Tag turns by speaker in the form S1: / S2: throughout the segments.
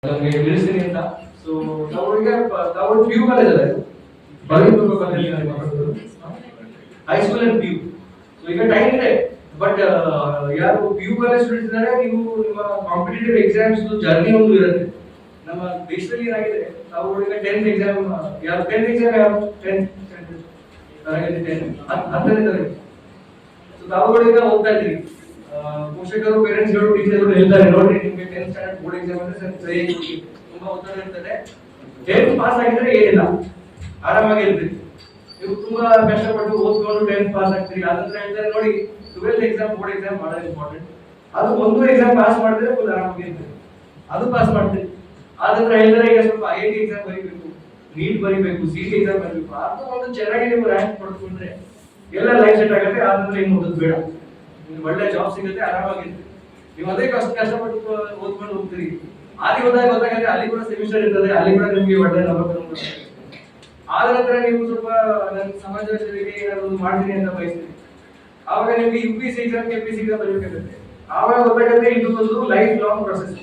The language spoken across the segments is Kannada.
S1: ನಮಗೆ ತಿಳಿಸ್ತೀನಿ ಅಂತ. ಸೊ ನಾವು ಈಗ ನಾವು ಪಿ ಯು ಕಾಲೇಜ್ ಅಲ್ಲ, Bagalkot college high school and P U. So ಈಗ ಟೈಮ್ ಇದೆ, ಬಟ್ ಯಾರು ಪಿ ಯು ಕಾಲೇಜ್ ಸ್ಟೂಡೆಂಟ್ಸ್ ಇದ್ದಾರೆ, ನೀವು ನಿಮ್ಮ ಕಾಂಪಿಟೇಟಿವ್ ಎಕ್ಸಾಮ್ಸ್ ಜರ್ನಿ ಒಂದು ಇರುತ್ತೆ. ನಮ್ಮ ದೇಶದಲ್ಲಿ ಏನಾಗಿದೆ, ನಾವು ಈಗ 10th ಎಕ್ಸಾಮ್ ಯಾರು 10th ಎಕ್ಸಾಮ್ ಯಾರು 10th ತರಗತಿ 10 10ನೇ ತರಗತಿ. ಸೊ ತಾವುಗಳು ಈಗ ಹೋಗ್ತಾ ಇದ್ದೀರಿ, ಪೋಷಕರು ಪೇರೆಂಟ್ಸ್ಗಳು ಟೀಚರ್ಗಳು ಹೇಳ್ತಾರೆ, ನೋಡಿ ನಿಮಗೆ 10th ಸ್ಟ್ಯಾಂಡರ್ಡ್ ಬೋರ್ಡ್ ಎಕ್ಸಾಮ್ ಅಂದ್ರೆ ಸರಿಯಾಗಿ ತುಂಬಾ ಒತ್ತಡ ಇರ್ತದೆ. 10th ಪಾಸ್ ಆಗಿದ್ರೆ ಏನಿಲ್ಲ, ಆರಾಮಾಗಿ ಇರ್ತೀರಿ. ನೀವು ತುಂಬಾ ಕಷ್ಟಪಟ್ಟು ಓದ್ಕೊಂಡು 10th ಪಾಸ್ ಆಗ್ತೀರಿ. ಆನಂತರ ಹೇಳ್ತಾರೆ ನೋಡಿ 12th ಎಕ್ಸಾಮ್ ಬೋರ್ಡ್ ಎಕ್ಸಾಮ್ ಬಹಳ ಇಂಪಾರ್ಟೆಂಟ್. ಅದು ಒಂದು ಎಕ್ಸಾಮ್ ಪಾಸ್ ಮಾಡಿದ್ರೆ ಫುಲ್ ಆರಾಮಾಗಿ ಇರ್ತೀರಿ, ಅದು ಪಾಸ್ ಮಾಡ್ತೀರಿ. ಆನಂತರ ಹೇಳ್ತಾರೆ ಈಗ ಸ್ವಲ್ಪ IIT ಎಕ್ಸಾಮ್ ಬರೀಬೇಕು, ನೀಟ್ ಬರೀಬೇಕು, CT ಎಕ್ಸಾಮ್ ಬರೀಬೇಕು. ಅದು ಒಂದು ಚೆನ್ನಾಗಿ ನೀವು ರ್ಯಾಂಕ್ ಪಡ್ಕೊಂಡ್ರೆ ಎಲ್ಲ ಲೈಫ್ ಸೆಟ್ ಆಗುತ್ತೆ. ಆನಂತರ ಏನು ಓದೋದು ಬೇಡ, ಒಳ್ಳೆ ಜಾಬ್ ಸಿಗುತ್ತೆ, ಆರಾಮಾಗಿರ್ತೀರಿ. ನೀವು ಅದೇ ಕಷ್ಟಪಟ್ಟು ಓದ್ಕೊಂಡು ಹೋಗ್ತೀರಿ. ಅಲ್ಲಿ ಹೋದಾಗ ಗೊತ್ತಾಗುತ್ತೆ, ಅಲ್ಲಿ ಕೂಡ ಸೆಮಿಸ್ಟರ್ ಇರ್ತದೆ, ಅಲ್ಲಿ ಕೂಡ ನಿಮಗೆ ಒಳ್ಳೆ ನಂಬರ್ ಆದ ನಂತರ ನೀವು ಸ್ವಲ್ಪ ನನ್ನ ಸಮಾಜ ಸೇವೆಗೆ ಏನಾದ್ರು ಮಾಡ್ತೀನಿ ಅಂತ ಬಯಸ್ತೀರಿ. ಆವಾಗ ನಿಮ್ಗೆ UPSC ಎಕ್ಸಾಮ್ KPSC ಎಕ್ಸಾಮ್ ಬರೀಬೇಕಾಗುತ್ತೆ. ಆವಾಗ ಗೊತ್ತಾಗುತ್ತೆ ಇದು ಒಂದು ಲೈಫ್ ಲಾಂಗ್ ಪ್ರೊಸೆಸ್.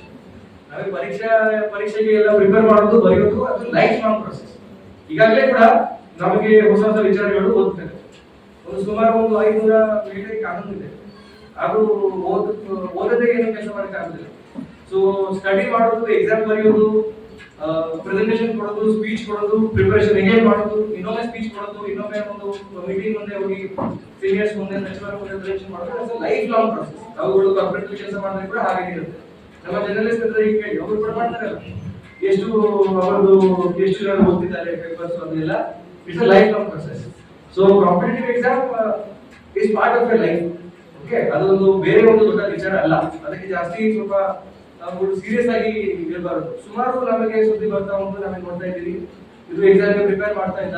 S1: ನಾವೇ ಪರೀಕ್ಷೆಗೆ ಎಲ್ಲ ಪ್ರಿಪೇರ್ ಮಾಡೋದು, ಬರೆಯೋದು, ಅದು ಲೈಫ್ ಲಾಂಗ್ ಪ್ರೊಸೆಸ್. ಈಗಾಗಲೇ ಕೂಡ ನಮಗೆ ಹೊಸ ಹೊಸ ವಿಚಾರಗಳು ಓದ್ತಾರೆ. ಒಂದು ಸುಮಾರು ಒಂದು 500 ಮೀಟರ್ ಕಾನೂನು ಇದೆ, ಅದು ಓದದೆ ಏನು ಕೆಲಸ ಮಾಡಕ್ಕೆ ಆಗುದಿಲ್ಲ. ಸೊ ಸ್ಟಡಿ ಮಾಡೋದು, ಎಕ್ಸಾಮ್ ಬರೆಯೋದು, ಪ್ರೆಸೆಂಟೇಷನ್ ಕೊಡೋದು, ಸ್ಪೀಚ್ ಕೊಡೋದು, ಪ್ರಿಪರೇಷನ್ ಹೇಗೆ ಮಾಡೋದು, ಇನ್ನೊಮ್ಮೆ ಸ್ಪೀಚ್ ಕೊಡೋದು, ಇನ್ನೊಮ್ಮೆ ಒಂದು ಮೀಟಿಂಗ್ ಮುಂದೆ ಹೋಗಿ ಸೀನಿಯರ್ಸ್ ಮುಂದೆ, ಸಚಿವರ ಮುಂದೆ ಪ್ರೆಸೆಂಟೇಷನ್ ಮಾಡೋದು, ಲೈಫ್ ಲಾಂಗ್ ಪ್ರೊಸೆಸ್. ಅವುಗಳು ಕಾರ್ಪೊರೇಟ್ ಕೆಲಸ ಮಾಡಿದ್ರೆ ಕೂಡ ಹಾಗೆ ಇರುತ್ತೆ. ನಮ್ಮ ಜರ್ನಲಿಸ್ಟ್ ಹತ್ರ ಈಗ ಕೇಳಿ, ಅವರು ಕೂಡ ಮಾಡ್ತಾರಲ್ಲ, ಎಷ್ಟು ಜನ ಓದ್ತಿದ್ದಾರೆ ಪೇಪರ್ಸ್, ಅದೆಲ್ಲ it's a life long process. So competitive exam is part of A life. ಅದೊಂದು ಬೇರೆ ಒಂದು ದೊಡ್ಡ ವಿಚಾರ ಅಲ್ಲ. ಅದಕ್ಕೆ ಜಾಸ್ತಿ ಸ್ವಲ್ಪ ನಾವು ಸೀರಿಯಸ್ ಆಗಿ ಇರಬಾರದು. ಸುಮಾರು ನಮಗೆ ಸುದ್ದಿ ಬರ್ತಾ ಉಂಟು, ನಮಗೆ ನೋಡ್ತಾ ಇದ್ದೀವಿ, ಇದು ಎಕ್ಸಾಮ್ ಪ್ರಿಪೇರ್ ಮಾಡ್ತಾ ಇದ್ದ,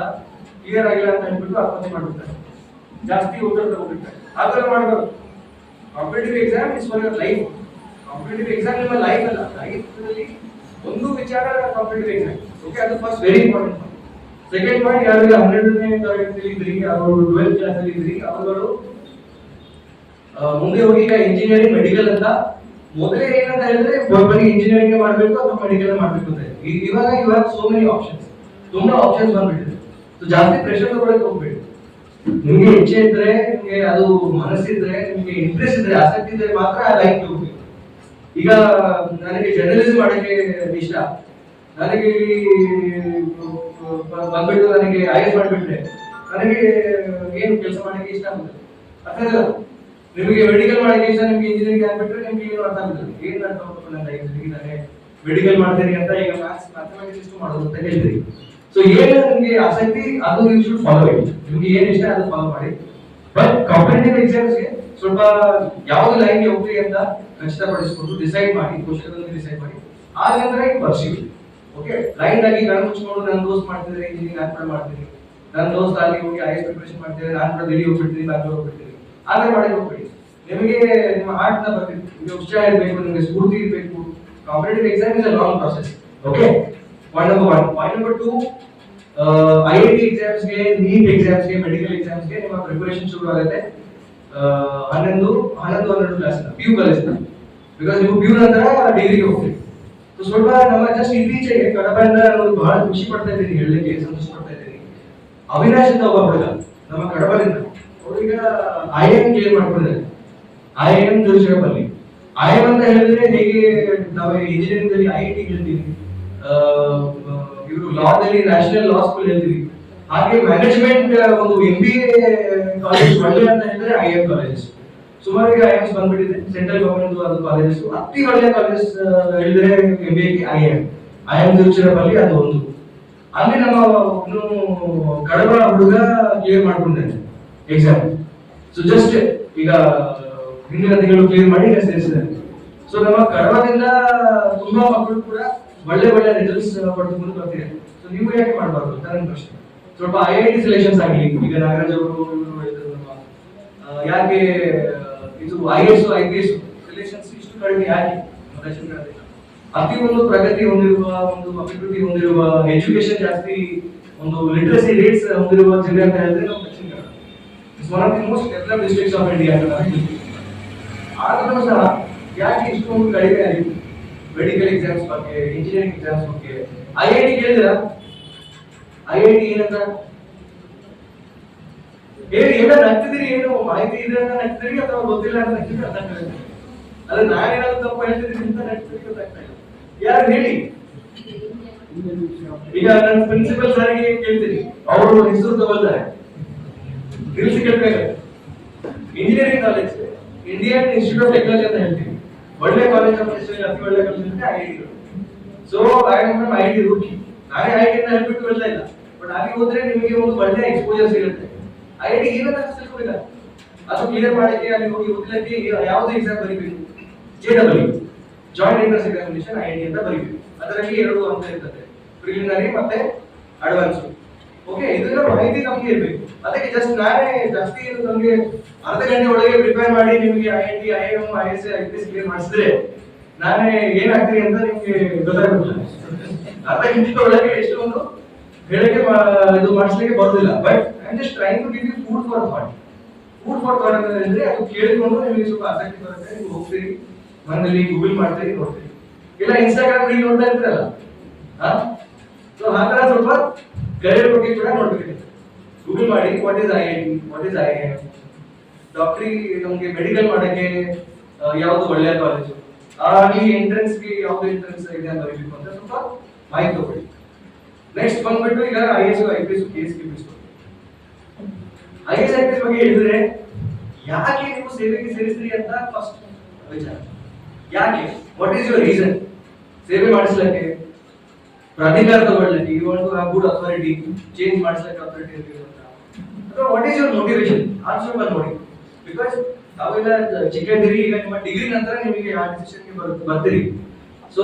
S1: ಕ್ಲಿಯರ್ ಆಗಿಲ್ಲ ಅಂತ ಹೇಳ್ಬಿಟ್ಟು ಆತ್ಮಹತ್ಯೆ ಮಾಡ್ಬಿಡ್ತಾರೆ, ಜಾಸ್ತಿ ಊಟ ತಗೊಂಡ್ಬಿಡ್ತಾರೆ. ಆ ಥರ ಮಾಡಬಾರ್ದು. Competitive exam is for your life. Competitive exam ನಿಮ್ಮ ಲೈಫ್ ಅಲ್ಲ, ಲೈಫ್ನಲ್ಲಿ ಒಂದು ವಿಚಾರ ಕಾಂಪಿಟೇಟಿವ್ ಎಕ್ಸಾಮ್. ಅದು first very important. Second point, ಯಾರಿಗೆ 12ನೇ ತರಗತಿಯಲ್ಲಿ ಇದ್ರಿ, ಅವರು 12th ಕ್ಲಾಸ್ ಅಲ್ಲಿ ಇದ್ರಿ, ಅವರುಗಳು ಮುಂದೆ ಹೋಗಿ ಈಗ ಇಂಜಿನಿಯರಿಂಗ್, ಮೆಡಿಕಲ್ ಅಂತ ಮೊದಲೇ ಏನಂತ ಹೇಳಿದ್ರೆ ಬರೀ ಇಂಜಿನಿಯರಿಂಗ್ ಮಾಡಬೇಕು ಅಥವಾ ಮೆಡಿಕಲ್ ಮಾಡಬೇಕು ಅಂತ. ಇವಾಗ you have so many options, ತುಂಬಾ ಆಪ್ಷನ್ಸ್ ಬಂದ್ಬಿಟ್ಟಿದೆ. ಸೊ ಜಾಸ್ತಿ ಪ್ರೆಷರ್ ತಗೊಳ್ಳಕ್ಕೆ ಹೋಗ್ಬೇಡಿ. ನಿಮ್ಗೆ ಇಚ್ಛೆ ಇದ್ರೆ, ನಿಮ್ಗೆ ಅದು ಮನಸ್ಸಿದ್ರೆ, ನಿಮ್ಗೆ ಇಂಟ್ರೆಸ್ಟ್ ಇದ್ರೆ, ಆಸಕ್ತಿ ಇದ್ರೆ ಮಾತ್ರ ಲೈಫ್ ಹೋಗ್ಬೇಕು. ಈಗ ನನಗೆ ಜರ್ನಲಿಸಂ ಮಾಡಕ್ಕೆ ಇಷ್ಟ, ನನಗೆ ಬಂದ್ಬಿಟ್ಟು ನನಗೆ IAS ಮಾಡಿಬಿಟ್ರೆ ನನಗೆ ಏನು ಕೆಲಸ ಮಾಡಕ್ಕೆ ಇಷ್ಟ ಆಗುತ್ತೆ, ಅರ್ಥಲ್ಲ. ನಿಮಗೆ ಮೆಡಿಕಲ್ ಮಾಡಕ್ಕೆ ಇಷ್ಟ, ನಿಮ್ಗೆ ಇಂಜಿನಿಯರಿಂಗ್ ಆಗ್ಬಿಟ್ರೆ ನಿಮ್ಗೆ ಏನು ಅರ್ಥ ಆಗುದಿಲ್ಲ. ಏನ್ ಅರ್ಥ ಆಗ್ಬೇಕು, ನನ್ನ ಲೈಫ್ಗೆ ನಾನು ಮೆಡಿಕಲ್ ಮಾಡ್ತೀನಿ ಅಂತ ಈಗ ಮ್ಯಾಥಮೆಟಿಕ್ಸ್ ಇಷ್ಟು ಮಾಡೋದು ಅಂತ ಹೇಳ್ತೀರಿ. ಸೊ ಏನು ನಿಮ್ಗೆ ಆಸಕ್ತಿ, ಅದು ಯು ಶುಡ್ ಫಾಲೋ ಇಟ್. ನಿಮ್ಗೆ ಏನ್ ಇಷ್ಟ ಅದು ಫಾಲೋ ಮಾಡಿ. ಬಟ್ ಕಾಂಪಿಟೇಟಿವ್ ಎಕ್ಸಾಮ್ಸ್ಗೆ ಸ್ವಲ್ಪ ಯಾವ್ದು ಲೈನ್ಗೆ ಹೋಗ್ತೀರಿ ಅಂತ ಖಚಿತಪಡಿಸಿಕೊಂಡು ಡಿಸೈಡ್ ಮಾಡಿ, ಪೋಷಕರೊಂದಿಗೆ ಡಿಸೈಡ್ ಮಾಡಿ, ಆದ ನಂತರ ಬರ್ಸಿ. ಓಕೆ, ಲೈನ್ ಆಗಿ ಕಣ್ಣು ಮುಚ್ಕೊಂಡು ನನ್ನ ದೋಸ್ತ್ ಮಾಡ್ತಿದ್ರೆ ಇಂಜಿನಿಯರಿಂಗ್ ನಾನು ಕೂಡ ಮಾಡ್ತೀನಿ, ನನ್ನ ದೋಸ್ತ್ ಅಲ್ಲಿ ಹೋಗಿ IAS ಪ್ರಿಪರೇಷನ್ ಮಾಡ್ತಿದ್ರೆ ನಾನು ಕೂಡ ದಿಲ್ಲಿ ಹೋಗ್ಬಿಡ್ತೀನಿ, ಬ್ಯಾಂಗ್ಳೂರ್ ಹೋಗ್ಬಿಡ್ತೀನಿ, ಆದ್ರೆ ಮಾಡಕ್ಕೆ ಹೋಗ್ಬೇಡಿ. ನಿಮಗೆ ನಿಮ್ಮ ಹಾರ್ಟ್ ನ ಬರ್ಬೇಕು, ನಿಮಗೆ ಉತ್ಸಾಹ ಇರಬೇಕು, ನಿಮಗೆ ಸ್ಫೂರ್ತಿ ಇರಬೇಕು. Competitive exam is a long process. Okay, point number 1. Point number 2, IIT ಎಕ್ಸಾಮ್ಸ್ಗೆ, ನೀಟ್ ಎಕ್ಸಾಮ್ಸ್ಗೆ, ಮೆಡಿಕಲ್ ಎಕ್ಸಾಮ್ಸ್ಗೆ ನಿಮ್ಮ ಪ್ರಿಪರೇಷನ್ ಶುರು ಆಗುತ್ತೆ 11-12 ಕ್ಲಾಸ್ PU ಕಾಲೇಜ್. ಬಿಕಾಸ್ ನೀವು PU ನಂತರ ಡಿಗ್ರಿಗೆ ಹೋಗ್ತೀರಿ. ಸೊ ಸ್ವಲ್ಪ ನಮ್ಮ ಜಸ್ಟ್ ಇತ್ತೀಚೆಗೆ ಕಡಬದಿಂದ ನಾನು ಬಹಳ ಖುಷಿ ಪಡ್ತಾ ಇದ್ದೀನಿ, ಹೇಳಲಿಕ್ಕೆ ಸಂತೋಷ ಪಡ್ತಾ ಇದ್ದೀನಿ. ಅವಿನಾಶ್ ಅಂತ ಒಬ್ಬ ಹುಡುಗ ನಮ್ಮ ಕಡಬದಿಂದ, ಅವ್ರೀಗ IIM ಕ್ಲಿಯರ್ ಮಾಡ್ಕೊಂಡಿದ್ದಾರೆ, IIM ತಿರುಚಿರಪಲ್ಲಿ. IIM ಅಂತ ಹೇಳಿದ್ರೆ ಹೇಗೆ ನಾವು ಇಂಜಿನಿಯರಿಂಗ್ ದಲ್ಲಿ IIT ಹೇಳ್ತೀವಿ, ಇವರು ಲಾದಲ್ಲಿ ನ್ಯಾಷನಲ್ ಲಾ ಸ್ಕೂಲ್ ಹೇಳ್ತೀವಿ, ಹಾಗೆ ಮ್ಯಾನೇಜ್ಮೆಂಟ್ ಒಂದು MBA ಕಾಲೇಜ್ ಒಳ್ಳೆ ಅಂತ ಹೇಳಿದ್ರೆ IIM ಕಾಲೇಜಸ್. ಸುಮಾರು ಈಗ IIMs ಬಂದ್ಬಿಟ್ಟಿದೆ, ಸೆಂಟ್ರಲ್ ಗವರ್ಮೆಂಟ್ ಅದು ಕಾಲೇಜಸ್. ಅತಿ ಒಳ್ಳೆ ಕಾಲೇಜ್ ಹೇಳಿದ್ರೆ MBA ಗೆ IIM ತಿರುಚಿರಪಲ್ಲಿ ಅದು ಒಂದು. ಅಲ್ಲಿ ನಮ್ಮ ಕಡಬ ಹುಡುಗ ಕ್ಲಿಯರ್ ಮಾಡ್ಕೊಂಡಿದ್ದಾನೆ ಎಕ್ಸಾಮ್. ಸೊ ಜಸ್ಟ್ ಈಗ ಹಿಂದಿನ ತಿಂಗಳು ಕ್ಲಿಯರ್ ಮಾಡಿ ಈಗ ಸೇರಿಸಿದ್ದಾರೆ. ಸೊ ನಮ್ಮ ಕಡಬದಿಂದ ತುಂಬಾ ಮಕ್ಕಳು ಕೂಡ ಒಳ್ಳೆ ರಿಸಲ್ಟ್ಸ್ ಪಡೆದುಕೊಂಡು ಬರ್ತಿದ್ದಾರೆ. ಸೊ ನೀವು ಯಾಕೆ ಮಾಡಬಾರ್ದು ಅಂತ ನನ್ನ ಪ್ರಶ್ನೆ. ಸ್ವಲ್ಪ IIT ಸೆಲೆಕ್ಷನ್ಸ್ ಆಗಲಿ, ಈಗ ನಾಗರಾಜ್ ಅವರು ಯಾಕೆ ಇದು IAS IPS ಸೆಲೆಕ್ಷನ್ಸ್ ಇಷ್ಟು ಕಡಿಮೆ ಯಾಕೆ? ಅತಿ ಒಂದು ಪ್ರಗತಿ ಹೊಂದಿರುವ, ಒಂದು ಅಭಿವೃದ್ಧಿ ಹೊಂದಿರುವ, ಎಜುಕೇಶನ್ ಜಾಸ್ತಿ, ಒಂದು ಲಿಟರಸಿ ರೇಟ್ಸ್ ಹೊಂದಿರುವ ಜಿಲ್ಲೆ ಅಂತ ಹೇಳಿದ್ರೆ ನಮ್ಮ Dakshina Kannada. It's one of the most developed districts of India. ಆದರೂ ಸಹ ಯಾಕೆ ಇಷ್ಟೊಂದು ಕಡಿಮೆ ಆಗಿದೆ? ಮೆಡಿಕಲ್ ಎಕ್ಸಾಮ್ಸ್ ಬಗ್ಗೆ, ಇಂಜಿನಿಯರಿಂಗ್ ಎಕ್ಸಾಮ್ಸ್ ಬಗ್ಗೆ. IIT ಕೇಳಿದಿರಾ? IIT ಏನಂತ ಹೇಳಿ. ಎಲ್ಲ ನಗ್ತಿದ್ದೀರಿ, ಏನು ಮಾಹಿತಿ ಇದೆ ಅಂತ ನಗ್ತಿದ್ದೀರಿ ಅಥವಾ ಗೊತ್ತಿಲ್ಲ ಅಂತ ನಗ್ತಿದ್ದೀರಿ ಅರ್ಥ ಆಗ್ತದೆ. ಅಲ್ಲ ನಾನೇನಾದ್ರು ತಪ್ಪು ಹೇಳ್ತಿದ್ದೀನಿ ಅಂತ ನಗ್ತಿದ್ದೀರಿ ಗೊತ್ತಾಗ್ತಾ ಇಲ್ಲ. ಯಾರು ಹೇಳಿ. ಈಗ ನನ್ನ ಪ್ರಿನ್ಸಿಪಲ್ ಸಾರಿಗೆ ಕೇಳ್ತೀನಿ, ಅವರು ಹೆಸರು ತಗೊಳ್ತಾರೆ, ತಿಳಿಸಿ ಕೇಳ್ಬೇಕು. Engineering college Indian institute of technology ಅಂತ ಹೇಳ್ತೀವಿ. ಒಳ್ಳೆ ಕಾಲೇಜ್ ಆಫ್ ಅತಿ ಒಳ್ಳೆ ಕಾಲೇಜ್ ಅಂದ್ರೆ IIT. So I am from IIT rookie. ನಾನೇ IIT ಅಂತ ಹೇಳ್ಬಿಟ್ಟು ಹೇಳ್ತಾ ಇಲ್ಲ, ಬಟ್ ಅಲ್ಲಿ ಹೋದ್ರೆ ನಿಮಗೆ ಒಂದು ಒಳ್ಳೆ ಎಕ್ಸ್ಪೋಜರ್ ಸಿಗುತ್ತೆ. IIT ಏನಂತ ತಿಳ್ಕೊಬೇಕ, ಅದು ಕ್ಲಿಯರ್ ಮಾಡಕ್ಕೆ ಅಲ್ಲಿ ಹೋಗಿ ಓದಲಿಕ್ಕೆ ಯಾವ್ದು ಎಕ್ಸಾಮ್ ಬರೀಬೇಕು? JEE joint entrance examination IIT ಅಂತ ಬರೀಬೇಕು. ಅದರಲ್ಲಿ 2 ಅಂಕ ಇರ್ತದೆ, ಪ್ರಿಲಿಮಿನರಿ ಮತ್ತೆ ಅಡ್ವಾನ್ಸ್. ಓಕೆ, ಇದೆಲ್ಲ ಮಾಹಿತಿ ನಮ್ಗೆ ಇರಬೇಕು. ಅದಕ್ಕೆ ಜಸ್ಟ್ ನಾನೇ ಜಾಸ್ತಿ ನಮಗೆ ಅರ್ಧ ಗಂಟೆ ಒಳಗೆ ಪ್ರಿಪೇರ್ ಮಾಡಿ ನಿಮಗೆ IIT, IIM, ISA, IPS clear ಮಾಡಿಸಿದ್ರೆ ನಾನೇ ಏನಾಗ್ತೀನಿ ಅಂತ ನಿಮ್ಗೆ ಗೊತ್ತಾಗುದಿಲ್ಲ. ಅರ್ಧ ಗಂಟೆ ಒಳಗೆ ಎಷ್ಟೊಂದು ಹೇಳಕ್ಕೆ ಇದು ಮಾಡಿಸ್ಲಿಕ್ಕೆ ಬರೋದಿಲ್ಲ. But I am just trying to give you food for thought. Food for thought ಅಂದ್ರೆ ಅದು ಕೇಳಿಕೊಂಡು ನಿಮಗೆ ಸ್ವಲ್ಪ ಆಸಕ್ತಿ ಬರುತ್ತೆ, ನೀವು ಹೋಗ್ತೀರಿ ಮನೆಯಲ್ಲಿ ಗೂಗಲ್ ಮಾಡ್ತೀರಿ, ನೋಡ್ತೀರಿ. ಇಲ್ಲ ಇನ್ಸ್ಟಾಗ್ರಾಮ್ ರೀಲ್ ನೋಡ್ತಾ ಇರ್ತೀರಲ್ಲ, ಸೊ ಆ ತರ ಸ್ವಲ್ಪ ಕರಿಯರ್ ಬಗ್ಗೆ ಕೂಡ ನೋಡ್ಬೇಕು. ಗೂಗಲ್ ಮಾಡಿ what is IIT, what is IIM, ಡಾಕ್ಟ್ರಿ ನಮಗೆ ಮೆಡಿಕಲ್ ಮಾಡಕ್ಕೆ ಯಾವ್ದು ಒಳ್ಳೆಯ ಕಾಲೇಜು, ಅಲ್ಲಿ ಎಂಟ್ರೆನ್ಸ್ಗೆ ಯಾವ್ದು ಎಂಟ್ರೆನ್ಸ್ ಎಕ್ಸಾಮ್ ಬರೀಬೇಕು ಅಂತ ಸ್ವಲ್ಪ ಮಾಹಿತಿ ತಗೊಳ್ಳಿ. ನೆಕ್ಸ್ಟ್ ಬಂದ್ಬಿಟ್ಟು ಈಗ IAS, IPS, KS, KPS. IAS, IPS ಬಗ್ಗೆ ಹೇಳಿದ್ರೆ ಯಾಕೆ ನೀವು ಸೇವೆಗೆ ಸೇರಿಸ್ತೀರಿ ಅಂತ ಫಸ್ಟ್ ವಿಚಾರ. ಯಾಕೆ, ವಾಟ್ ಈಸ್ ಯುವರ್ ರೀಸನ್? ಸೇವೆ ಮಾಡಿಸ್ಲಿಕ್ಕೆ, ಅಧಿಕಾರ ತಗೊಳ್ಳಿಕ್ಕೆ, you want to have good authority, change ಮಾಡಿಸ್ಲಿಕ್ಕೆ ಅಥಾರಿಟಿ ಇರಬೇಕು ಅಂತ, ಅಥವಾ ವಾಟ್ ಈಸ್ ಯುವರ್ ಮೋಟಿವೇಶನ್? ಆ ಸ್ವಲ್ಪ ನೋಡಿ. ಬಿಕಾಸ್ ತಾವೆಲ್ಲ ಚಿಕ್ಕದಿರಿ, ಈಗ ನಿಮ್ಮ ಡಿಗ್ರಿ ನಂತರ ನಿಮಗೆ ಆ ಡಿಸಿಷನ್ಗೆ ಬರ್ತೀರಿ. ಸೊ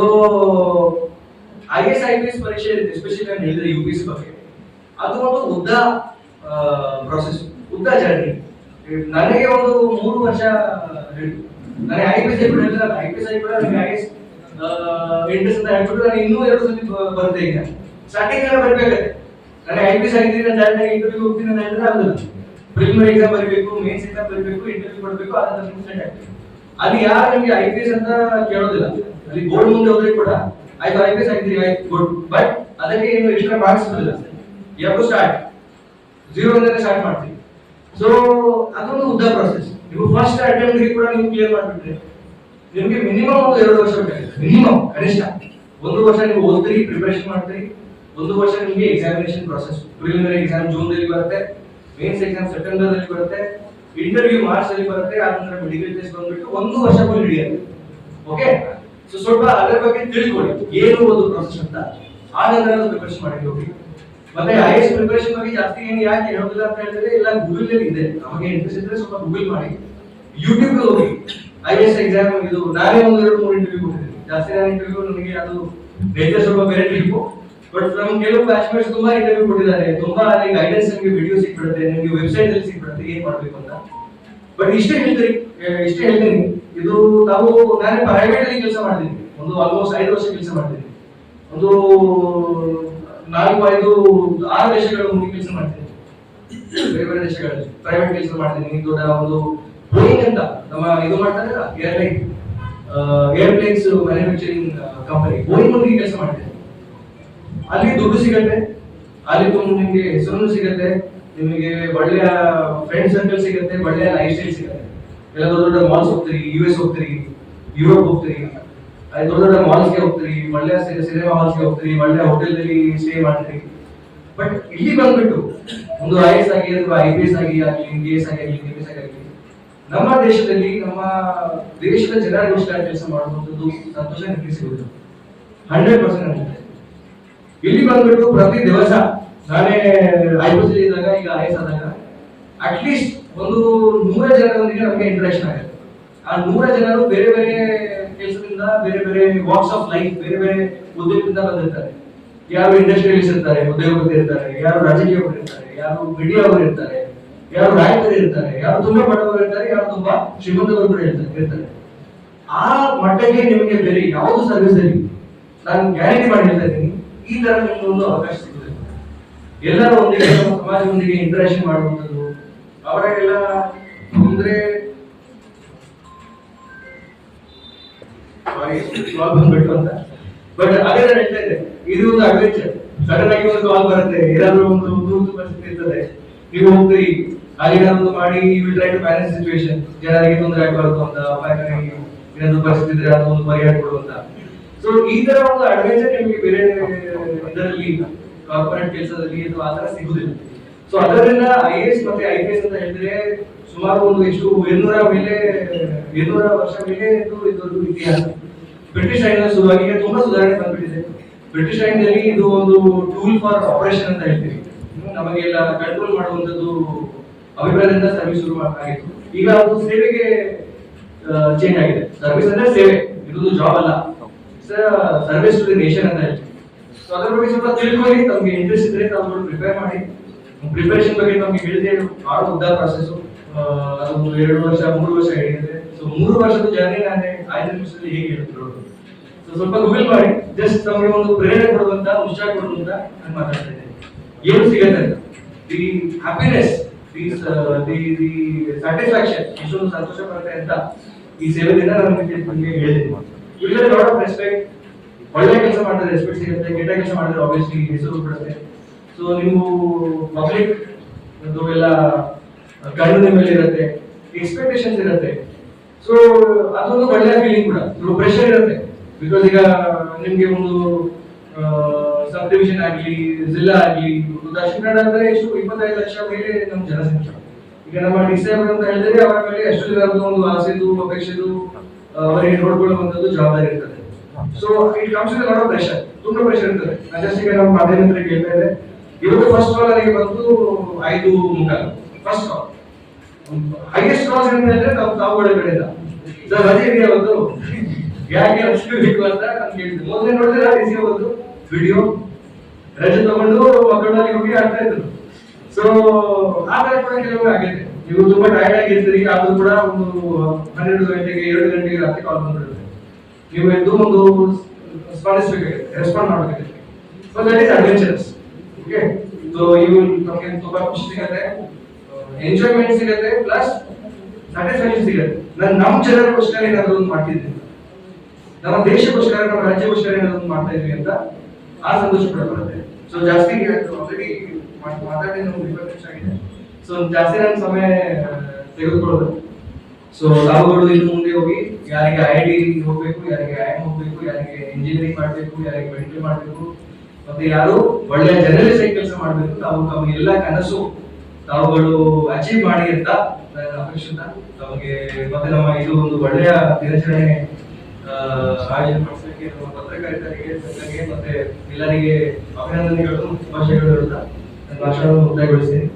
S1: IAS, IPS ಪರೀಕ್ಷೆ ಇರುತ್ತೆ, ಎಸ್ಪೆಷಲಿ ನಾನು ಹೇಳಿದ್ರೆ UPSC ಬಗ್ಗೆ. ಅದು ಒಂದು ಉದ್ದ ಪ್ರೊಸೆಸ್, ಉದ್ದ ಜರ್ನಿ. ನನಗೆ ಒಂದು 3 ವರ್ಷ ಹೇಳಿದ್ರು. ನನಗೆ IPS ಕೂಡ ಹೇಳಿದ್ರೆ IPS ಕೂಡ ನನಗೆ IAS ಎಂಟ್ರೆನ್ಸ್ ಅಂತ ಹೇಳ್ಬಿಟ್ಟು ನಾನು ಇನ್ನೂ 2 ಸತಿ ಬರುತ್ತೆ. ಈಗ ಸ್ಟಾರ್ಟಿಂಗ್ ಎಲ್ಲ ಬರಬೇಕಾಗುತ್ತೆ. ನನಗೆ IPS ಆಗಿದ್ದೀನಿ ಅಂತ ಹೇಳಿದ್ರೆ ಇಂಟರ್ವ್ಯೂ ಹೋಗ್ತೀನಿ ಅಂತ ಹೇಳಿದ್ರೆ ಆಗೋದಿಲ್ಲ. ಪ್ರಿಲಿಮಿನರಿ ಎಕ್ಸಾಮ್ ಬರೀಬೇಕು, ಮೇನ್ಸ್ ಎಕ್ಸಾಮ್ ಬರೀಬೇಕು, ಇಂಟರ್ವ್ಯೂ ಕೊಡಬೇಕು, ಅದನ್ನ ಸೆಲೆಕ್ಟ್ ಆಗ್ತದೆ. ಅಲ್ಲಿ ಯಾರು ನಿಮಗೆ IPS ಅಂತ ಕೇಳೋದಿಲ್ಲ. ಅಲ್ಲಿ ಬೋರ್ಡ್ ಮುಂದೆ ಹೋದ್ರೆ ಕೂಡ ಆಯ್ತು IPS ಆಗಿದ್ದೀರಿ, ಆಯ್ತು ಗುಡ್, ಬಟ್ ಅದಕ್ಕೆ ಏನು ಎಕ್ಸ್ಟ್ರಾ ಮಾರ್ಕ್ಸ್ ಇರಲಿಲ್ಲ. ಯು ಹ್ಯಾವ್ ಟು ಸ್ಟಾರ್ಟ್ 0 ಇಂದ ಸ್ಟಾರ್ಟ್ ಮಾಡ್ತೀವಿ. ಸೊ ಅದೊಂದು ಉದ್ದ ಪ್ರೊಸೆಸ್. ನೀವು ಫಸ್ಟ್ ಅಟೆಂಪ್ಟ್ ಗೆ ಕೂಡ ನೀವು ಕ್ಲಿಯರ್ ಮಾಡಿಬಿಟ್ರೆ ನಿಮಗೆ ಮಿನಿಮಮ್ 2 ವರ್ಷ ಬೇಕಾಗುತ್ತೆ. ಮಿನಿಮಮ್ ಕನಿಷ್ಠ 1 ವರ್ಷ ನೀವು ಓದ್ತೀರಿ, ಪ್ರಿಪರೇಷನ್ ಮಾಡ್ತೀರಿ. 1 ವರ್ಷ ನಿಮಗೆ examination process. Preliminary exam June ದಲ್ಲಿ ಬರುತ್ತೆ, ಮೇನ್ಸ್ ಎಕ್ಸಾಮ್ ಸೆಪ್ಟೆಂಬರ್ ದಲ್ಲಿ ಬರುತ್ತೆ, ಇಂಟರ್ವ್ಯೂ ಮಾರ್ಚ್ ಅಲ್ಲಿ ಬರುತ್ತೆ, ಆ ನಂತರ ಮೆಡಿಕಲ್ ಟೆಸ್ಟ್ ಬಂದ್ಬಿಟ್ಟು 1 ವರ್ಷ ಫುಲ್ ಹಿಡಿಯುತ್ತೆ. ಓಕೆ, ಸೊ ಸ್ವಲ್ಪ ಅದರ ಬಗ್ಗೆ ತಿಳ್ಕೊಳ್ಳಿ, ಏನು ಒಂದು ಪ್ರೊಸೆಸ್ ಅಂತ. ಆ ನಂತರ ಪ್ರಿಪರೇಷನ್ ಮಾಡಿ ಹೋಗಿ. ಮತ್ತೆ IAS ಪ್ರಿಪರೇಷನ್ ಬಗ್ಗೆ ಜಾಸ್ತಿ ಏನು ಯಾಕೆ ಹೇಳೋದಿಲ್ಲ ಅಂತ ಹೇಳಿದ್ರೆ, ಇಲ್ಲ ಗೂಗಲ್ ಅಲ್ಲಿ ಇದೆ, ನಮಗೆ ಇಂಟ್ರೆಸ್ಟ್ ಇದ್ರೆ ಸ್ವಲ್ಪ ಗೂಗಲ್ ಮಾಡಿ, ಯೂಟ್ಯೂಬ್ ಹೋಗಿ IAS ಎಕ್ಸಾಮ್ ಇದು ನಾನೇ 1-2-3 ಇಂಟರ್ವ್ಯೂ ಕೊಟ್ಟಿದ್ದೀನಿ. ಜಾಸ್ತಿ ನಾನು ಇಂಟರ್ವ್ಯೂ ನನಗೆ ಅದು ನೇಚರ್ ಸ್ವಲ್ಪ ಬೇರೆ ಟೈಪು, ಬಟ್ ನಮ್ಮ ಕೆಲವು ಬ್ಯಾಚ್ಮೇಟ್ಸ್ ತುಂಬಾ ಇಂಟರ್ವ್ಯೂ ಕೊಟ್ಟಿದ್ದಾರೆ. ತುಂಬಾ ಅಲ್ಲಿ ಗೈಡೆನ್ಸ್ ನಿಮಗೆ ವಿಡಿಯೋ ಸಿಕ್ಬಿಡುತ್ತೆ, ನಿಮಗೆ ವೆಬ್ಸೈಟ್ ಅಲ್ಲಿ ಸಿಕ್ಬಿಡುತ್ತೆ ಏನ್ ಮಾಡ್ಬೇಕು ಅಂತ. ಬಟ್ ಇಷ್ಟೇ ಹೇಳ್ತೀನಿ, ಇದು ನಾವು ನಾನು ಪ್ರೈವೇಟ್ ಅಲ್ಲಿ ಕೆಲಸ ಮಾಡಿದ್ದೀನಿ. ಒಂದು ಆಲ್ಮೋಸ್ಟ್ 5 ವರ್ಷ ಕೆಲಸ ಮಾಡಿದ್ದೀನಿ. ಒಂದು 4-5-6 ದೇಶಗಳ ಹೋಗಿ ಕೆಲಸ ಮಾಡ್ತೀನಿ, ಬೇರೆ ಬೇರೆ ದೇಶಗಳಲ್ಲಿ ಪ್ರೈವೇಟ್ ಕೆಲಸ ಮಾಡ್ತೀನಿ. ದೊಡ್ಡ ಒಂದು ಬೋಯಿಂಗ್ ಅಂತ ನಮ್ಮ ಇದು ಮಾಡ್ತಾರೆ ಏರ್ಪ್ಲೇನ್ಸ್ ಮ್ಯಾನುಫ್ಯಾಕ್ಚರಿಂಗ್ ಕಂಪನಿ, ಬೋಯಿಂಗ್ ಹೋಗಿ ಕೆಲಸ ಮಾಡ್ತೀನಿ. ಅಲ್ಲಿ ದುಡ್ಡು ಸಿಗತ್ತೆ, ಅಲ್ಲಿ ನಿಮಗೆ ಹೆಸರು ಸಿಗತ್ತೆ, ನಿಮಗೆ ಒಳ್ಳೆಯ ಫ್ರೆಂಡ್ ಸರ್ಕಲ್ ಸಿಗುತ್ತೆ, ಒಳ್ಳೆಯ ಲೈಫ್ ಸ್ಟೈಲ್ ಸಿಗುತ್ತೆ. ಎಲ್ಲ ದೊಡ್ಡ ದೊಡ್ಡ ಮಾಲ್ಸ್ ಹೋಗ್ತೀರಿ, US ಹೋಗ್ತೀರಿ, ಯುರೋಪ್ ಹೋಗ್ತೀರಿ, ದೊಡ್ಡ ದೊಡ್ಡ ಮಾಲ್ಸ್ಗೆ ಹೋಗ್ತೀರಿ, ಒಳ್ಳೆಯ ಸಿನಿಮಾ ಹಾಲ್ಸ್ಗೆ ಹೋಗ್ತೀರಿ, ಒಳ್ಳೆಯ ಹೋಟೆಲ್ನಲ್ಲಿ ಸ್ಟೇ ಮಾಡ್ತೀರಿ. ಬಟ್ ಇಲ್ಲಿ ಬಂದ್ಬಿಟ್ಟು ಒಂದು IAS ಆಗಿ ಅಥವಾ IPS ಆಗಿ ಆಗಲಿ, KS ಆಗಿ ಆಗಲಿ, KPS ಆಗಿ ಆಗಲಿ, ನಮ್ಮ ದೇಶದಲ್ಲಿ ನಮ್ಮ ದೇಶದ ಜನರಿಗೋಸ್ಕರ ಕೆಲಸ ಮಾಡುವಂಥದ್ದು ಸಂತೋಷ ನಿಮಗೆ ಸಿಗುವುದು 100% ಅನ್ಸುತ್ತೆ. ಇಲ್ಲಿ ಬಂದ್ಬಿಟ್ಟು ಪ್ರತಿ ದಿವಸ ನಾನೇ IPS ಇದ್ದಾಗ, ಈಗ IAS ಆದಾಗ ಅಟ್ಲೀಸ್ಟ್ ಒಂದು 100 ಜನರೊಂದಿಗೆ ನಮಗೆ ಇಂಟ್ರಾಕ್ಷನ್ ಆಗುತ್ತೆ. ಆ 100 ಜನರು ಬೇರೆ ಬೇರೆ ಕೆಲಸದಿಂದ, ಬೇರೆ ಬೇರೆ ವಾಕ್ಸ್ ಆಫ್ ಲೈಫ್, ಬೇರೆ ಬೇರೆ ಉದ್ಯೋಗದಿಂದ ಬಂದಿರ್ತಾರೆ. ಯಾರು ಇಂಡಸ್ಟ್ರಿಯಲಿಸ್ಟ್ ಇರ್ತಾರೆ, ಉದ್ಯೋಗಪತಿ ಇರ್ತಾರೆ, ಯಾರು ರಾಜಕೀಯವರು ಇರ್ತಾರೆ, ಯಾರು ಮೀಡಿಯಾ ಅವರು ಇರ್ತಾರೆ, ಯಾರು ನಾಯಕರು ಇರ್ತಾರೆ, ಯಾರು ತುಂಬಾ ಬಡವರು ಇರ್ತಾರೆ, ಯಾರು ತುಂಬಾ ಶ್ರೀಮಂತರು ಕೂಡ ಇರ್ತಾರೆ. ಆ ಮಟ್ಟಕ್ಕೆ ನಿಮಗೆ ಬೇರೆ ಯಾವುದು ಸರ್ವಿಸ್ ಅಲ್ಲಿ ನಾನು ಗ್ಯಾರಂಟಿ ಮಾಡಿ ಹೇಳ್ತಾ ಇದ್ದೀನಿ, ಈ ತರ ನಿಮ್ಗೆ ಒಂದು ಅವಕಾಶ ಸಿಗುತ್ತೆ. ಎಲ್ಲರ ಒಂದಿಗೆ, ನಮ್ಮ ಸಮಾಜದೊಂದಿಗೆ ಇಂಟರಾಕ್ಷನ್ ಮಾಡುವಂಥದ್ದು, ಅವರೆಲ್ಲ ತೊಂದರೆ ಸಾರಿ ಕಾಲ್ ಬಂದ್ಬಿಟ್ಟು ಅಂತ. ಬಟ್ ಅದೇ ನಾನು ಹೇಳ್ತಾ ಇದ್ದೆ, ಇದು ಒಂದು ಅಡ್ವೆಂಚರ್. ಸಡನ್ ಆಗಿ ಒಂದು ಕಾಲ್ ಬರುತ್ತೆ, ಏನಾದ್ರು ಒಂದು ತುರ್ತು ಪರಿಸ್ಥಿತಿ ಇರ್ತದೆ, ನೀವು ಹೋಗ್ತೀರಿ, ಅಲ್ಲಿ ಏನಾದ್ರು ಮಾಡಿ you will try to manage situation, ಜನರಿಗೆ ತೊಂದರೆ ಆಗಬಾರ್ದು ಅಂತ, ಏನಾದ್ರು ಪರಿಸ್ಥಿತಿ ಇದ್ರೆ ಅದು ಒಂದು ಪರಿಹಾರ ಕೊಡುವಂತ. ಸೊ ಈ ತರ ಒಂದು ಅಡ್ವೆಂಚರ್ ನಿಮಗೆ ಬೇರೆ ಇದರಲ್ಲಿ ಕಾರ್ಪೊರೇಟ್ ಕೆಲಸದಲ್ಲಿ ಅಥವಾ ಆ ತರ ಸಿಗುದಿಲ್ಲ. ಸೊ ಅದರಿಂದ IAS ಮತ್ತೆ IPS ಅಂತ ಹೇಳಿದ್ರೆ ಸುಮಾರು ಒಂದು ಎಷ್ಟು 200 ವರ್ಷ ಮೇಲೆ ಇದೊಂದು ಇತಿಹಾಸ. ಬ್ರಿಟಿಷ್ ಟೈಮ್ನಲ್ಲಿ ಶುರುವಾಗಿ ಈಗ ತುಂಬಾ ಸುಧಾರಣೆ ಬಂದ್ಬಿಟ್ಟಿದೆ. ಬ್ರಿಟಿಷ್ ಟೈಮ್ನಲ್ಲಿ ಇದು ಒಂದು ಟೂಲ್ ಫಾರ್ ಆಪರೇಷನ್ ಅಂತ ಹೇಳ್ತೀವಿ, ನಮಗೆಲ್ಲ ಕಂಟ್ರೋಲ್ ಮಾಡುವಂತದ್ದು ಅಭಿಪ್ರಾಯದಿಂದ ಸರ್ವಿಸ್ ಶುರು ಆಗಿತ್ತು. ಈಗ ಅದು ಸೇವೆಗೆ ಚೇಂಜ್ ಆಗಿದೆ. ಸರ್ವಿಸ್ ಅಂದ್ರೆ ಸೇವೆ, ಇದೊಂದು ಜಾಬ್ ಅಲ್ಲ, ಸರ್ವಿಸ್ ಟು ದಿ ನೇಷನ್ ಅಂತ ಹೇಳ್ತೀವಿ. ಸೊ ಅದ್ರ ಬಗ್ಗೆ ಸ್ವಲ್ಪ ತಿಳ್ಕೊಳ್ಳಿ, ತಮ್ಗೆ ಇಂಟ್ರೆಸ್ಟ್ ಇದ್ರೆ ತಾವು ಪ್ರಿಪೇರ್ ಮಾಡಿ. ಪ್ರಿಪರೇಷನ್ ಬಗ್ಗೆ ನಮ್ಗೆ ಹೇಳಿದೆ, ಬಹಳ ಉದ್ದ ಪ್ರಾಸೆಸ್, ಅದು 2 ವರ್ಷ 3 ವರ್ಷ ಹಿಡಿಯುತ್ತೆ. ಸೊ 3 ವರ್ಷದ ಜರ್ನಿ ನಾನೇ 5 ನಿಮಿಷದಲ್ಲಿ ಹೇಗೆ ಹೇಳ್ತಿರೋದು. ಸೊ ಸ್ವಲ್ಪ ಗೂಗಲ್ ಮಾಡಿ, ಜಸ್ಟ್ ನಮಗೆ ಒಂದು ಪ್ರೇರಣೆ ಕೊಡುವಂತ, ಉತ್ಸಾಹ ಕೊಡುವಂತ ನಾನು ಮಾತಾಡ್ತಾ ಇದ್ದೇನೆ. ಏನು ಸಿಗುತ್ತೆ ಅಂತ, ದಿ ಹ್ಯಾಪಿನೆಸ್, ದಿ ಸ್ಯಾಟಿಸ್ಫ್ಯಾಕ್ಷನ್, ಇಷ್ಟೊಂದು ಸಂತೋಷ ಬರುತ್ತೆ ಅಂತ ಈ ಸೇವೆದಿಂದ ನಮಗೆ ಹೇಳಿದ್ದೀನಿ. ಯೂಶಲಿ ಲಾಟ್ ಆಫ್ ರೆಸ್ಪೆಕ್ಟ್, ಒಳ್ಳೆ ಕೆಲಸ ಮಾಡಿದ್ರೆ ರೆಸ್ಪೆಕ್ಟ್ ಸಿಗುತ್ತೆ, ಕೆಟ್ಟ ಕೆಲಸ ಮಾಡಿದ್ರೆ ಆಬ್ವಿಯಸ್ಲಿ ಹೆಸರು ಬಿಡುತ್ತೆ. ಸೊ ನೀವು ಪಬ್ಲಿಕ್ ಎಲ್ಲ ಕಣ್ಣು ಮೇಲೆ ಇರುತ್ತೆ, ಎಕ್ಸ್ಪೆಕ್ಟೇಷನ್ಸ್ ಇರುತ್ತೆ. ಸೊ ಅದೊಂದು ಒಳ್ಳೆಯ ಫೀಲಿಂಗ್ ಕೂಡ. ಪ್ರೆಷರ್ ಇರುತ್ತೆ, ಬಿಕಾಸ್ ಈಗ ನಿಮ್ಗೆ ಒಂದು ಸಬ್ ಡಿವಿಷನ್ ಆಗಲಿ, ಜಿಲ್ಲಾ ಆಗಲಿ, ದಕ್ಷಿಣ ಕನ್ನಡ ಅಂದ್ರೆ ಎಷ್ಟು 25 ಲಕ್ಷ ಮೇಲೆ ನಮ್ಮ ಜನಸಂಖ್ಯೆ. ಈಗ ನಮ್ಮ ಡಿಸೇಬಲ್ ಅಂತ ಹೇಳಿದ್ರೆ ಅವರ ಮೇಲೆ ಎಷ್ಟು ಜನರದ್ದು ಒಂದು ಆಸೆದು, ಅಪೇಕ್ಷೆದು, ಅವರಿಗೆ ನೋಡ್ಕೊಳ್ಳುವಂತದ್ದು ಜವಾಬ್ದಾರಿ ಇರ್ತದೆ. So it comes with lot of pressure, ತುಂಬಾ ಪ್ರೆಷರ್ ಇರ್ತದೆ. ನಾನು ಜಸ್ಟ್ ಈಗ ನಮ್ಮ ಮಾಧ್ಯಮದಲ್ಲಿ ಕೇಳ್ತಾ ಇದ್ದೆ, ಇವತ್ತು ಫಸ್ಟ್ ಕಾಲ್ ನನಗೆ ಬಂದು 5:45 ಫಸ್ಟ್ ಕಾಲ್. ಹೈಯೆಸ್ಟ್ ಕಾಲ್ಸ್ ಅಂತ ಹೇಳಿದ್ರೆ ತಾವುಗಳ ಕಡೆಯಿಂದ ಸರ್ ರಜೆ ಇದೆಯಾ ಅವತ್ತು, ಯಾಕೆ ಬೇಕು ಅಂತ ನಾನು ಕೇಳಿದ್ದೆ. ಮೊದಲೇ ನೋಡಿದ್ರೆ ಡಿಸಿ ಅವತ್ತು ವಿಡಿಯೋ ರಜೆ ತಗೊಂಡು ಮಕ್ಕಳಲ್ಲಿ ಹೋಗಿ ಆಡ್ತಾ ಇದ್ರು. ಸೊ ಆ ತರ ಕೂಡ ಕೆಲವೊಮ್ಮೆ ಆಗಿದೆ. ನೀವು ತುಂಬಾ ಟೈರ್ಡ್ ಆಗಿರ್ತೀರಿ, ಆದ್ರೂ ಕೂಡ ಒಂದು 12 ಗಂಟೆಗೆ 2 ಗಂಟೆಗೆ ರಾತ್ರಿ ಕಾಲ್ ಬಂದ್ಬಿಡುತ್ತೆ. ನೀವು ಎದ್ದು ಒಂದು ಸ್ಪಂದಿಸಬೇಕಾಗಿದೆ, ರೆಸ್ಪಾಂಡ್ ಮಾಡಬೇಕಾಗಿದೆ. So that is adventurous. Okay, so ಇವು ನಮಗೆ ತುಂಬಾ ಖುಷಿ ಸಿಗುತ್ತೆ, ಎಂಜಾಯ್ಮೆಂಟ್ ಸಿಗುತ್ತೆ, ಪ್ಲಸ್ ಸ್ಯಾಟಿಸ್ಫ್ಯಾಕ್ಷನ್ ಸಿಗುತ್ತೆ. ನಾನು ನಮ್ಮ ಜನರಿಗೋಸ್ಕರ ಏನಾದ್ರು ಒಂದು ಮಾಡ್ತಿದ್ದೀನಿ, ನಮ್ಮ ದೇಶಕ್ಕೋಸ್ಕರ, ನಮ್ಮ ರಾಜ್ಯಕ್ಕೋಸ್ಕರ ಏನಾದ್ರು ಒಂದು ಮಾಡ್ತಾ ಇದ್ವಿ ಅಂತ ಆ ಸಂತೋಷ ಕೂಡ ಬರುತ್ತೆ. ಸೊ ಜಾಸ್ತಿ ಆಲ್ರೆಡಿ ಮಾತಾಡಿ ನಮ್ಗೆ 20 ನಿಮಿಷ ಆಗಿದೆ. ಸೊ ಜಾಸ್ತಿ ನನ್ನ ಸಮಯ ತೆಗೆದುಕೊಳ್ಳೋದು. ಸೊ ತಾವುಗಳು ಇನ್ನು ಮುಂದೆ ಹೋಗಿ ಯಾರಿಗೆ IIT ಹೋಗ್ಬೇಕು, ಯಾರಿಗೆ IIM ಹೋಗ್ಬೇಕು, ಯಾರಿಗೆ ಇಂಜಿನಿಯರಿಂಗ್ ಮಾಡಬೇಕು, ಯಾರಿಗೆ ಮೆಡಿಕಲ್ ಮಾಡಬೇಕು, ಮತ್ತೆ ಯಾರು ಒಳ್ಳೆಯ ಜರ್ನಲಿಸ್ಟ್ ಆಗಿ ಕೆಲಸ ಮಾಡಬೇಕು, ತಮ್ಮ ಎಲ್ಲ ಕನಸು ತಾವುಗಳು ಅಚೀವ್ ಮಾಡಿ ಅಂತ ನನ್ನ ಅಪೇಕ್ಷಿತ. ತಮಗೆ ಮತ್ತೆ ನಮ್ಮ ಇದು ಒಂದು ಒಳ್ಳೆಯ ದಿನಾಚರಣೆ ಆಯೋಜನೆ ಮಾಡಿಸಲಿಕ್ಕೆ ನಮ್ಮ ಪತ್ರಕರ್ತರಿಗೆ, ಸಂಘಕ್ಕೆ ಮತ್ತೆ ಎಲ್ಲರಿಗೆ ಅಭಿನಂದನೆಗಳು, ಶುಭಾಶಯಗಳು ಅಂತ ನನ್ನ ಭಾಷಣವನ್ನು ಮುಕ್ತಾಯಗೊಳಿಸ್ತೀನಿ.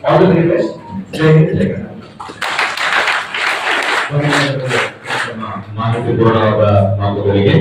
S1: All the very best. Jai Hind, Jai Karnataka.
S2: ಮಾಹಿತಿ ಪೂರ್ಣವಾದ ಮಾತುಗಳಿಗೆ